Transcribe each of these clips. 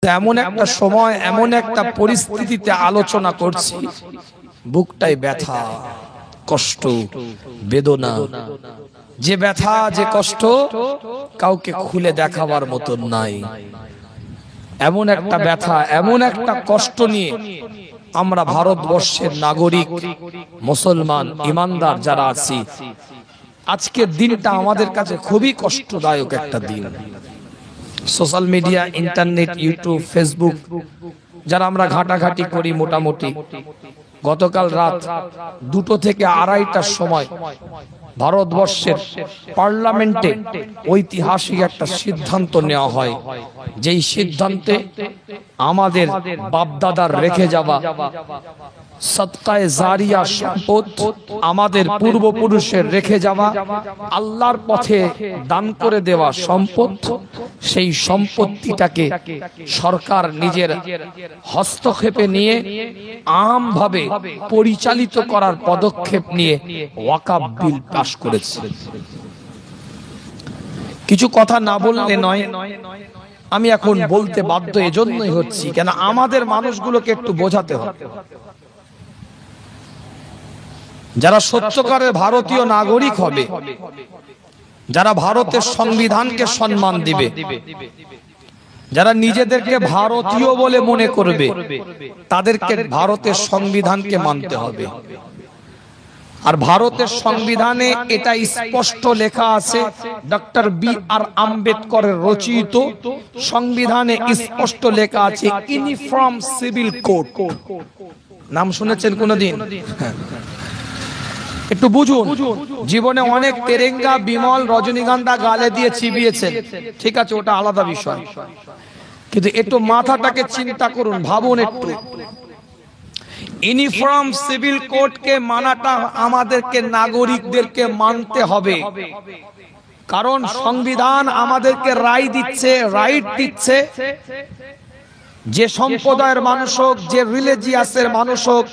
এমন একটা সময় এমন একটা পরিস্থিতিতে আলোচনা করছি, বুকটাই ব্যথা, কষ্ট, বেদনা। যে ব্যথা যে কষ্ট কাউকে খুলে দেখাবার মতন নাই। এমন একটা ব্যথা, এমন একটা কষ্ট নিয়ে আমরা ভারতবর্ষের নাগরিক, মুসলমান, ইমানদার যারা আছি, আজকের দিনটা আমাদের কাছে খুবই কষ্টদায়ক একটা দিন। Social media, internet, YouTube, Facebook যারা আমরা ঘাটাঘাটি করি, মোটামুটি গতকাল রাত 2টো থেকে 2:30টার সময় ভারতবর্ষের পার্লামেন্টে ঐতিহাসিক একটা সিদ্ধান্ত নেওয়া হয়, যেই সিদ্ধান্তে আমাদের বাপদাদার রেখে যাওয়া সদকায়ে জারিয়া সম্পদ, আমাদের পূর্বপুরুষের রেখে যাওয়া আল্লাহর পথে দান করে দেওয়া সম্পদ, সেই সম্পত্তিটাকে সরকার নিজের হস্তক্ষেপে নিয়ে আমভাবে পরিচালিত করার পদক্ষেপ নিয়ে ওয়াকফ বিল পাস করেছে। কিছু কথা না বললে নয়, আমি এখন বলতে বাধ্য এজন্যই হচ্ছি, কেন আমাদের মানুষগুলোকে একটু বোঝাতে হবে। যারা সত্যকারের ভারতীয় নাগরিক হবে, যারা ভারতের সংবিধানকে সম্মান দিবে, যারা নিজেদেরকে ভারতীয় বলে মনে করবে, তাদেরকে ভারতের সংবিধানকে মানতে হবে। আর ভারতের সংবিধানে এটা স্পষ্ট লেখা আছে, ডক্টর বি.আর. আম্বেদকরের রচিত সংবিধানে স্পষ্ট লেখা আছে ইউনিফর্ম সিভিল কোড। নাম শুনেছেন কোনদিন? একটু বুঝুন। জীবনে অনেক তেরেঙ্গা, বিমল, রজনীগন্ধা গালে দিয়ে চিবিয়েছেন, ঠিক আছে, ওটা আলাদা বিষয়, কিন্তু একটু মাথাটাকে চিন্তা করুন, ভাবুন একটু। ইউনিফর্ম সিভিল কোডকে মানাটা আমাদেরকে, নাগরিকদেরকে মানতে হবে, কারণ সংবিধান আমাদেরকে রাইট দিচ্ছে যে সম্প্রদায়ের মানুষ হোক, যে রিলিজিয়াসের মানুষ হোক,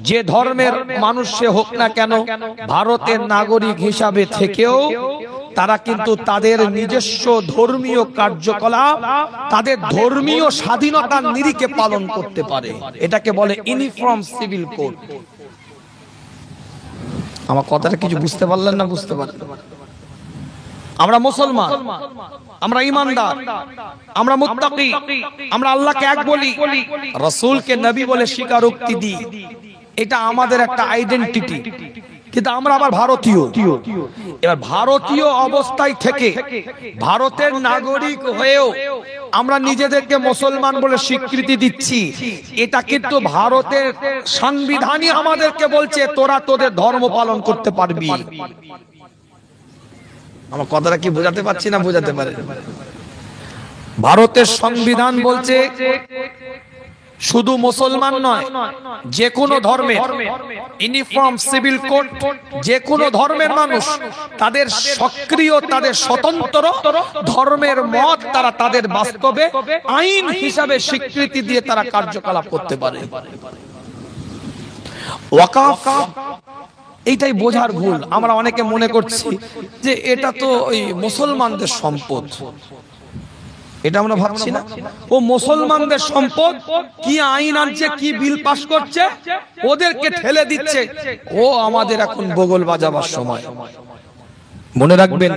যে ধর্মের মানুষ সে হোক না কেন, ভারতের নাগরিক হিসাবে থেকেও তারা কিন্তু তাদের নিজস্ব ধর্মীয় কার্যকলাপ, তাদের ধর্মীয় স্বাধীনতার নিরিখে পালন করতে পারে। এটাকে বলে ইউনিফর্ম সিভিল কোড। আমার কথাটা কিছু বুঝতে পারলেন না? বুঝতে পারলেন? আমরা মুসলমান, আমরা ইমানদার, আমরা মুত্তাকি, আমরা আল্লাহকে এক বলি, রাসূলকে নবী বলে স্বীকারোক্তি দিই, এটা আমাদের একটা আইডেন্টিটি। কিন্তু আমরা আবার ভারতীয়। এবার ভারতীয় অবস্থায় থেকে, ভারতের নাগরিক হয়েও আমরা নিজেদেরকে মুসলমান বলে স্বীকৃতি দিচ্ছি। এটা কিন্তু ভারতের সংবিধানই আমাদেরকে বলছে তোরা তোদের ধর্ম পালন করতে পারবি। আমার কথাটা কি বোঝাতে পারছি না? বোঝাতে পারে? ভারতের সংবিধান বলছে শুধু মুসলমান নয়, যে কোনো ধর্মের, ইউনিফর্ম সিভিল কোড, যে কোনো ধর্মের মানুষ তাদের সক্রিয়, তাদের স্বতন্ত্র ধর্মের মত তারা তাদের বাস্তবে আইন হিসাবে স্বীকৃতি দিয়ে তারা কার্যকলাপ করতে পারে। ওয়াকফ, এইটাই বোঝার ভুল। আমরা অনেকে মনে করছি যে এটা তো ওই মুসলমানদের সম্পদ, এটা আমরা ভাবছি না। ও মুসলমানদের সম্পদ, কি আইন আনছে, কি বিল পাস করছে, ওদেরকে ঠেলে দিচ্ছে। ও আমাদের এখন বগল বাজাবার সময়। মনে রাখবেন,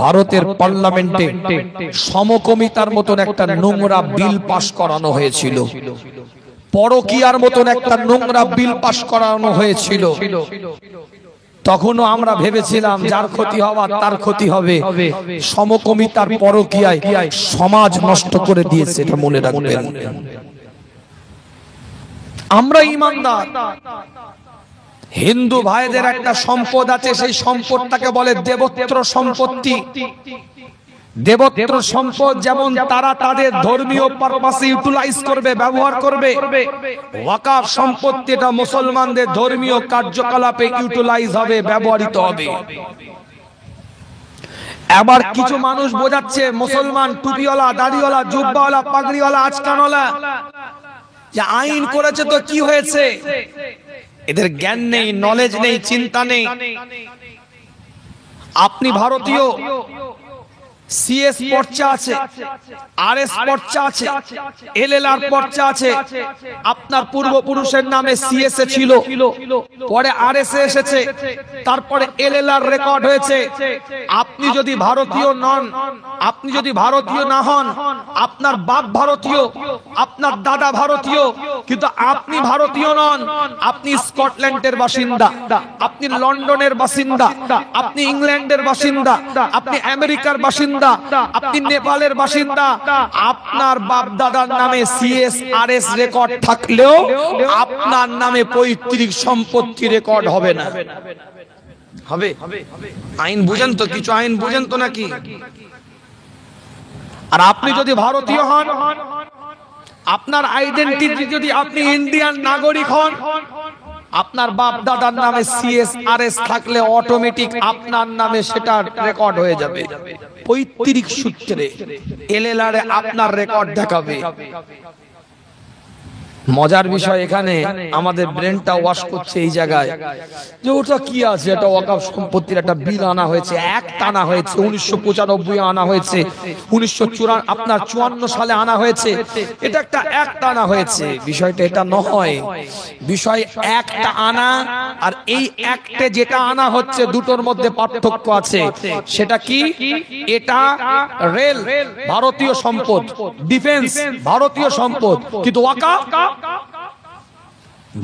ভারতের পার্লামেন্টে সমকামিতার মতন একটা নোংরা বিল পাস করানো হয়েছিল, পরকীয়ার মতন একটা নোংরা বিল পাস করানো হয়েছিল। তখনও আমরা ভেবেছিলাম যার ক্ষতি হওয়ার তার ক্ষতি হবে। সমকামিতার পরকীয়ায় সমাজ নষ্ট করে দিয়েছে, এটা মনে রাখবেন। আমরা ইমানদার, হিন্দু ভাইদের একটা সম্পদ আছে, সেই সম্পদটাকে বলে দেবত্র সম্পত্তি। দেবত্র সম্পদ যেমন তারা তাদের ধর্মীয় পারপাসে ইউটিলাইজ করবে, ব্যবহার করবে, ওয়াকফ সম্পত্তিটা মুসলমানদের ধর্মীয় কার্যকলাপে ইউটিলাইজ হবে, ব্যবহৃত হবে। আবার কিছু মানুষ বোঝাচ্ছে মুসলমান টুপিওয়ালা, দাড়িওয়ালা, জুব্বাওয়ালা, পাগড়িওয়ালা, আজকানওয়ালা যে আইন করেছে তো কি হয়েছে, এদের জ্ঞান নেই, নলেজ নেই, চিন্তা নেই। আপনি ভারতীয়, সিএস পর্চা আছে, আরএস পর্চা আছে, এলএলআর পর্চা আছে। আপনার পূর্বপুরুষের নামে সিএস এ ছিল, পরে আরএস এ এসেছে, তারপরে এলএলআর রেকর্ড হয়েছে। আপনি যদি ভারতীয় নন, আপনি যদি ভারতীয় না হন, আপনার বাপ ভারতীয়, আপনার দাদা ভারতীয়, কিন্তু আপনি ভারতীয় নন, আপনি স্কটল্যান্ডের বাসিন্দা, আপনি লন্ডনের বাসিন্দা, আপনি ইংল্যান্ডের বাসিন্দা, আপনি আমেরিকার বাসিন্দা, আপনি নেপালের বাসিন্দা, আপনার বাপ দাদার নামে সিএস আরএস রেকর্ড থাকলেও আপনার নামে পৈতৃক সম্পত্তি রেকর্ড হবে না। হবে? আইন বুঝেন তো? কিছু আইন বুঝেন তো নাকি? আর আপনি যদি ভারতীয় হন, আপনার আইডেন্টিটি যদি আপনি ইন্ডিয়ান নাগরিক হন, আপনার বাপ দাদার নামে সিএস আরএস থাকলে অটোমেটিক আপনার নামে সেটা রেকর্ড হয়ে যাবে। পৈতৃক সূত্রে এলএলআর এ আপনার রেকর্ড দেখাবে। মজার বিষয় এখানে আমাদের ব্রেনটা ওয়াশ করছে এই জায়গায় যে ওটা কি আছে, এটা ওয়াকফ সম্পত্তির একটা বিল আনা হয়েছে, অ্যাক্ট আনা হয়েছে, 1995 আনা হয়েছে, 1954 সালে আনা হয়েছে, এটা একটা অ্যাক্ট আনা হয়েছে। বিষয়টা এটা নয়, বিষয় অ্যাক্ট আনা আর এই অ্যাক্টে যেটা আনা হচ্ছে দুটোর মধ্যে পার্থক্য আছে। সেটা কি? এটা রেল ভারতীয় সম্পদ, ডিফেন্স ভারতীয় সম্পদ, কিন্তু ওয়াকফ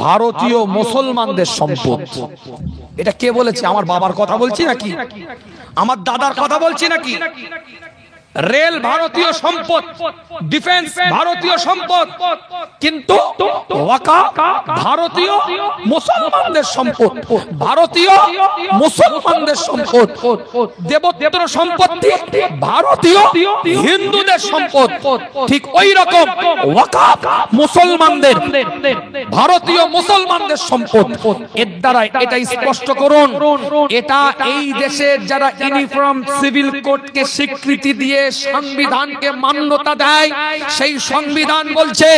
ভারতীয় মুসলমানদের সম্পদ। এটা কে বলেছে? আমার বাবার কথা বলছি নাকি? আমার দাদার কথা বলছি নাকি? রেল ভারতীয় সম্পদ, ডিফেন্স ভারতীয় সম্পদ, কিন্তু ওয়াকফ ভারতীয় মুসলমানদের সম্পদ, ভারতীয় মুসলমানদের সম্পদ। দেবোত্তর সম্পত্তি ভারতীয় হিন্দুদের সম্পদ। ঠিক ওই রকম ওয়াকফ মুসলমানদের, ভারতীয় মুসলমানদের সম্পদ। এর দ্বারা এটা স্পষ্ট করুন, এটা এই দেশের যারা ইউনিফর্ম সিভিল কোডকে স্বীকৃতি দিয়ে সংবিধানকে মান্যতা দেয়, সেই সংবিধান বলছে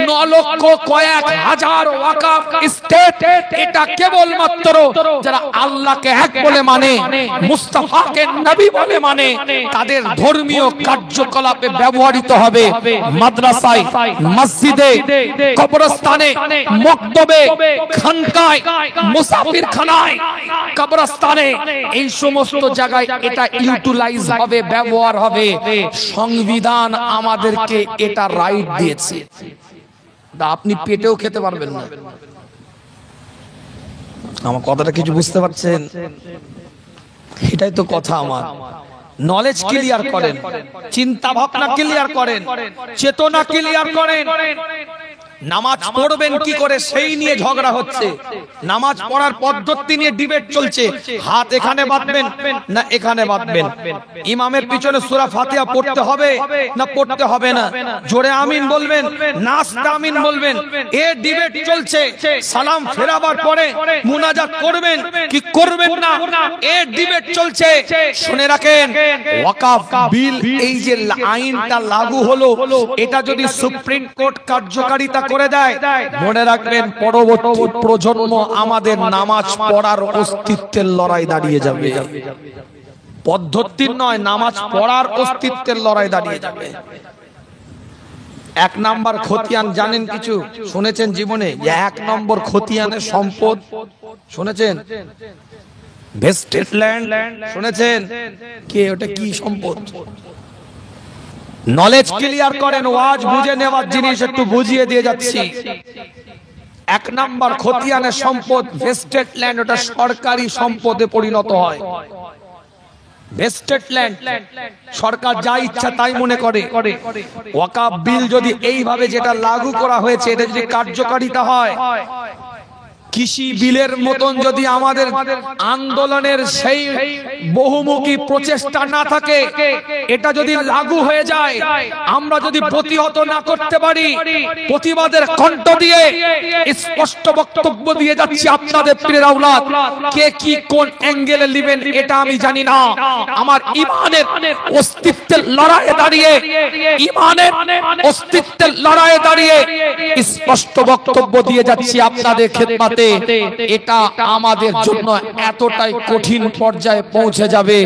9 লক্ষ কয়েক হাজার ওয়াকফ স্টেট এটা কেবলমাত্র যারা আল্লাহকে এক বলে মানে, মুস্তাফাকে নবী বলে মানে, তাদের ধর্মীয় কার্যকলাপে ব্যবহৃত হবে। মাদ্রাসায়, মসজিদে, কবরস্থানে, মক্তবে, খানকায়, মুসাফিরখানায়, কবরস্থানে, এই সমস্ত জায়গায় এটা ইউটিলাইজ হবে, ব্যবহার হবে। সংবিধান আমাদেরকে এটা রাইট দিয়েছে। আপনি পেটেও খেতে পারবেন না। আমার কথাটা কিছু বুঝতে পারছেন? এটাই তো কথা। আমার নলেজ ক্লিয়ার করেন, চিন্তা ভাবনা ক্লিয়ার করেন, চেতনা ক্লিয়ার করেন। নামাজ পড়বেন কি করে সেই নিয়ে ঝগড়া হচ্ছে, নামাজ পড়ার পদ্ধতি নিয়ে ডিবেট চলছে। হাত এখানে বাঁধবেন না এখানে বাঁধবেন, ইমামের পিছনে সূরা ফাতিহা পড়তে হবে না পড়তে হবে না, জোরে আমিন বলবেন না আস্তে আমিন বলবেন, এ ডিবেট চলছে। সালাম ফেরাবার পরে মুনাজাত করবেন কি করবেন না, এ ডিবেট চলছে। শুনে রাখেন, ওয়াকফ বিল এই যে আইনটা লাগু হলো, এটা যদি সুপ্রিম কোর্ট কার্যকারিতা করে দেয়, মনে রাখবেন পরবর্তী প্রজন্ম আমাদের নামাজ পড়ার অস্তিত্বের লড়াই দাঁড়িয়ে যাবে। পদ্ধতির নয়, নামাজ পড়ার অস্তিত্বের লড়াই দাঁড়িয়ে যাবে। 1 নম্বর খতিয়ান জানেন? কিছু শুনেছেন জীবনে যে 1 নম্বর খতিয়ানের সম্পদ? শুনেছেন? ভেস্টেড ল্যান্ড শুনেছেন? কে ওটা কি সম্পদ? নলেজ ক্লিয়ার করেন, ওয়াজ বুঝে নেওয়ার জিনিস একটু বুঝিয়ে দিয়ে যাচ্ছি। 1 নম্বর খতিয়ানের সম্পদ ভেস্টেড ল্যান্ড, ওটা সরকারি সম্পদে পরিণত হয়। ভেস্টেড ল্যান্ড সরকার যা ইচ্ছা তাই মনে করে। ওয়াকফ বিল যদি এইভাবে যেটা লাগু করা হয়েছে, এটা যদি কার্যকারিতা হয়, কৃষি বিলের মতন যদি আমাদের আন্দোলনের সেই বহুমুখী প্রচেষ্টা না থাকে, এটা যদি লাগু হয়ে যায়, আমরা যদি প্রতিহত না করতে পারি, প্রতিবাদের কণ্ঠ দিয়ে স্পষ্ট বক্তব্য দিয়ে যাচ্ছি, আপনাদের প্রিয় আওলাদ কে কি কোন অ্যাঙ্গেলে নেবেন এটা আমি জানি না। আমার ঈমানের অস্তিত্বের লড়াইয়ে দাঁড়িয়ে, ঈমানের অস্তিত্বের লড়াইয়ে দাঁড়িয়ে স্পষ্ট বক্তব্য দিয়ে যাচ্ছি আপনাদের খেদমতে। এটা আমাদের জন্য এতটাই কঠিন পর্যায়ে পৌঁছে যাবে।